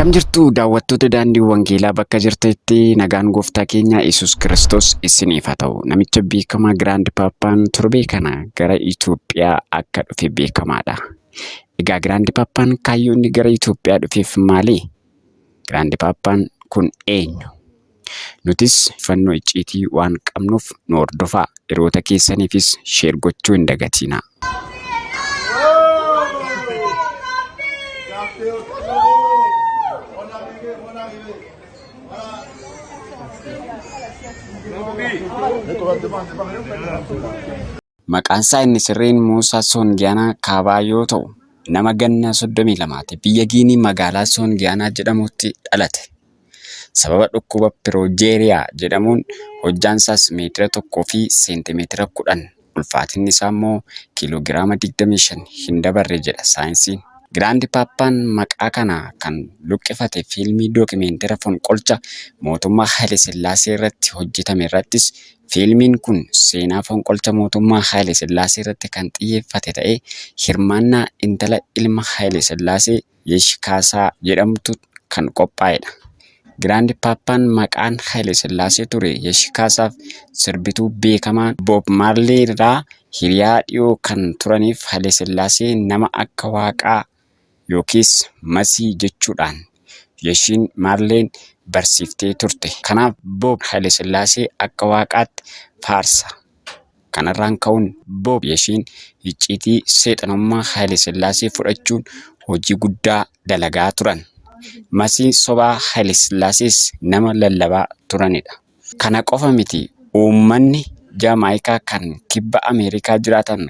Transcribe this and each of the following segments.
Akkam jirtu daawwattoota daandii wangeelaa bakka jirtanitti nagaan gooftaa keenya Yesuus Kiristoos isiniif haa ta'u. Namicha beekamaa Giraand Paappaan torbee kana gara Itoophiyaa akka dhufe beekamaadha. Egaa Giraand Paappaan kaayyoo inni gara Itoophiyaa dhufeef maali? Giraand Paappaan kun eenyu? Nutis fannoo icciitii waan qabnuuf nu hordofaa. Hiriyoota keessaniifis sheer gochuu hin dagatinaa. Maqaan isaa inni sirriin Muusaa Soongiyaanaa Kaabaa yoo ta'u, nama ganna 32ti. Biyya Giinii magaalaa Soongiyaanaa jedhamutti dhalate. Sababa dhukkuba piroojeeriyaa jedhamuun hojjaan isaas meetira 1 fi seentimeetira 10, ulfaatinni isaa immoo kiiloogiraama 25 hin dabarre jedha saayinsiin. Giraand Paappaan maqaa kana kan luqqifate fiilmii dookimeentara fonqolcha mootummaa Haile Sillaasee irratti hojjetame irrattis. Fiilmiin kun seenaa fonqolcha mootummaa Haile Sillaasee irratti kan xiyyeeffate ta'ee hirmaannaa intala ilma Haile Sillaasee Yeshikaasaa jedhamtu kan qophaa'edha. Giraand Paappaan maqaan Haile Sillaasee ture Yeshikaasaaf sirbituu beekamaa Boob Maarley irraa hiriyaa dhiyoo kan turaniif Haile Sillaasee nama akka waaqaa yookiis masii jechuudhaan Yeshiin Maarleen barsiiftee turte. Kanaaf Boob Haile Sillaasee akka waaqaatti faarsa. Kanarraan ka'uun Boob Yeshiin icciitii seexanummaa Haile Sillaasee fudhachuun hojii guddaa dalagaa turan. Masii sobaa Haile Sillaasees nama lallabaa turanidha. Kana qofa miti, uummanni Jamaayikaa kan kibba Ameerikaa jiraatan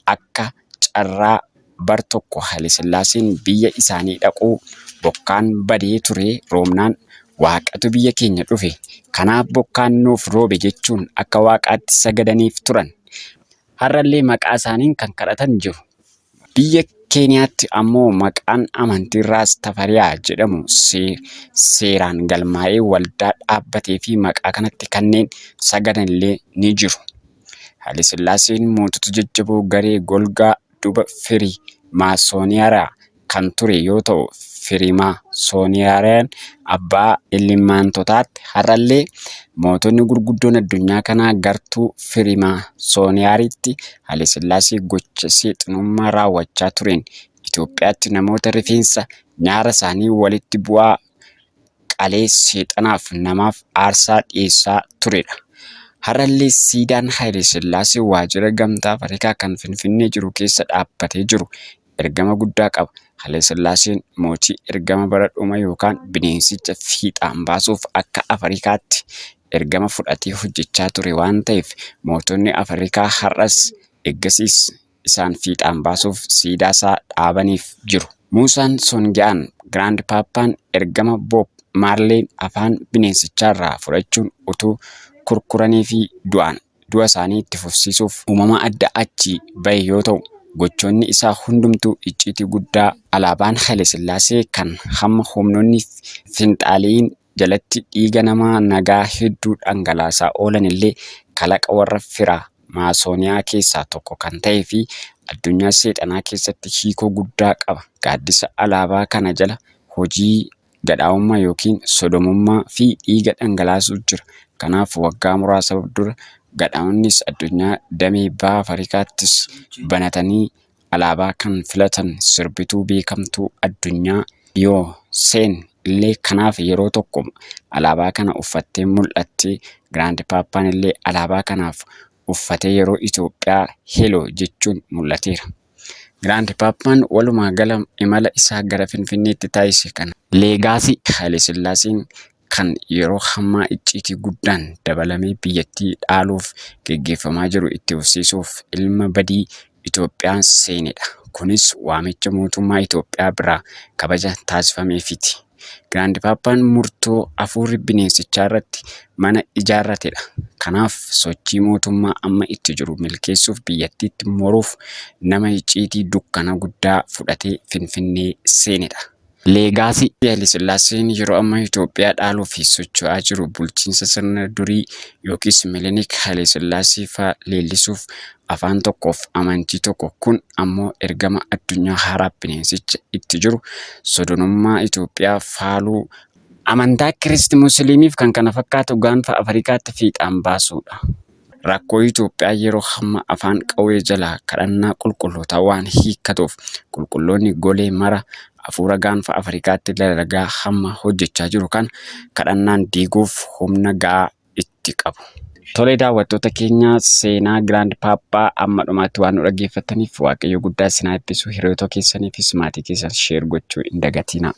akka carraa bar tokko Haile Sillaaseen biyya isaanii dhaquu bokkaan badee ture roobnaan waaqatu biyya keenya dhufe. Kanaaf bokkaan nuuf roobe jechuun akka waaqaatti sagadaniif turan. Har'allee maqaa isaaniin kan kadhatan jiru. Biyya Keeniyaatti ammoo maqaan amantii Raastafariyaa jedhamu seeraan galmaa'ee waldaa dhaabbatee fi maqaa kanatti kanneen sagadanillee ni jiru. Haile Sillaaseen mootota jajjaboo garee golgaa duuba Firiimaasooniyaa kan ture yoo ta'u, Firiimaasooniyaan abbaa ilmaantotaatti. Har'allee mootonni gurguddoon addunyaa kanaa gartuu Firiimaasooniyaatti Haile Sillaasee gocha seexanummaa raawwachaa tureen Itoophiyaatti namoota rifeensa nyaara isaanii walitti bu'aa qalee seexanaaf namaaf aarsaa dhiyeessaa turedha. Har'allee siidaan Haile Sillaasee waajjira gamtaa Afrikaa kan Finfinnee jiru keessa dhaabbatee jiru ergama guddaa qaba. Haile Sillaaseen mootii ergama bara dhuma yookaan bineensicha fiixaan baasuuf akka Afrikaatti ergama fudhatee hojjechaa ture waan ta'eef mootonni Afrikaa har'as eeggasiis isaan fiixaan baasuuf siidaa isaa dhaabaniif jiru. Muusaan Soongiyaan Giraand Paappaan ergama Boob Maarleen afaan bineensicharraa fudhachuun utuu kurkuranii fi du'a isaanii itti fufsiisuuf uumama adda achii bahe yoo ta'u, gochoonni isaa hundumtuu icciitii guddaa. Alaabaan Haile Sillaasee kan hamma humnoonni finxaaliin jalatti dhiiga namaa nagaa hedduu dhangalaasaa oolan illee kalaqa warra Firiimaasooniyaa keessaa tokko kan ta'ee fi addunyaa seexanaa keessatti hiikoo guddaa qaba. Gaaddisa alaabaa kana jala hojii gadhaa'ummaa yookiin sodomummaa fi dhiiga dhangalaasuu jira. Kanaaf waggaa muraasa dura gadhaa'onnis addunyaa damee baha Afrikaattis banatanii alaabaa kan filatan sirbituu beekamtuu addunyaa Biyoonseen illee kanaaf yeroo tokko alaabaa kana uffattee mul'atte. Giraand Paappaan illee alaabaa kanaaf uffatee yeroo Itoophiyaa heloo jechuun mul'ateera. Giraand Paappaan walumaa gala imala isaa gara Finfinneetti taasise kana leegaasii Haile Sillaaseen kan yeroo hammaa icciitii guddaan dabalamee biyyattii dhaaluuf geggeeffamaa jiru itti fufsiisuuf ilma badii Itoophiyaan seenedha. Kunis waamicha mootummaa Itoophiyaa biraa kabaja taasifameefiti. Giraand Paappaan murtoo hafuurri bineensichaa irratti mana ijaarratedha. Kanaaf sochii mootummaa amma itti jiru milkeessuuf biyyattiitti moruuf nama icciitii dukkana guddaa fudhatee Finfinnee seenedha. Leegaasii Haayile Sillaaseen yeroo ammaa Itoophiyaa dhaaluuf socho'aa jiru bulchiinsa sirna durii yookiis Minilik Haayile Sillaasee fa'aa leellisuuf afaan tokkoof amantii tokko kun ammoo ergama addunyaa haaraa bineensicha itti jiru sodoonummaa Itoophiyaa faaluu amantaa Kiristi Musliimiif kan kana fakkaatu gaanfa Afrikaatti fiixaan baasuudha. Rakkoo Itoophiyaa yeroo hamma afaan qawwee jalaa kadhannaa qulqullootaa waan hiikkatuuf qulqulloonni golee mara hafuura gaanfa Afrikaatti dalagaa hamma hojjechaa jiru kan kadhannaan diiguuf humna ga'aa itti qabu. Tolee daawwattoota keenya seenaa Giraand Paappaa amma dhumaatti waan nu dhaggeeffataniif Waaqayyo guddaa isin haa eebbisu. Hiriyoota keessaniifis maatii keessan sheer gochuu hin dagatinaa.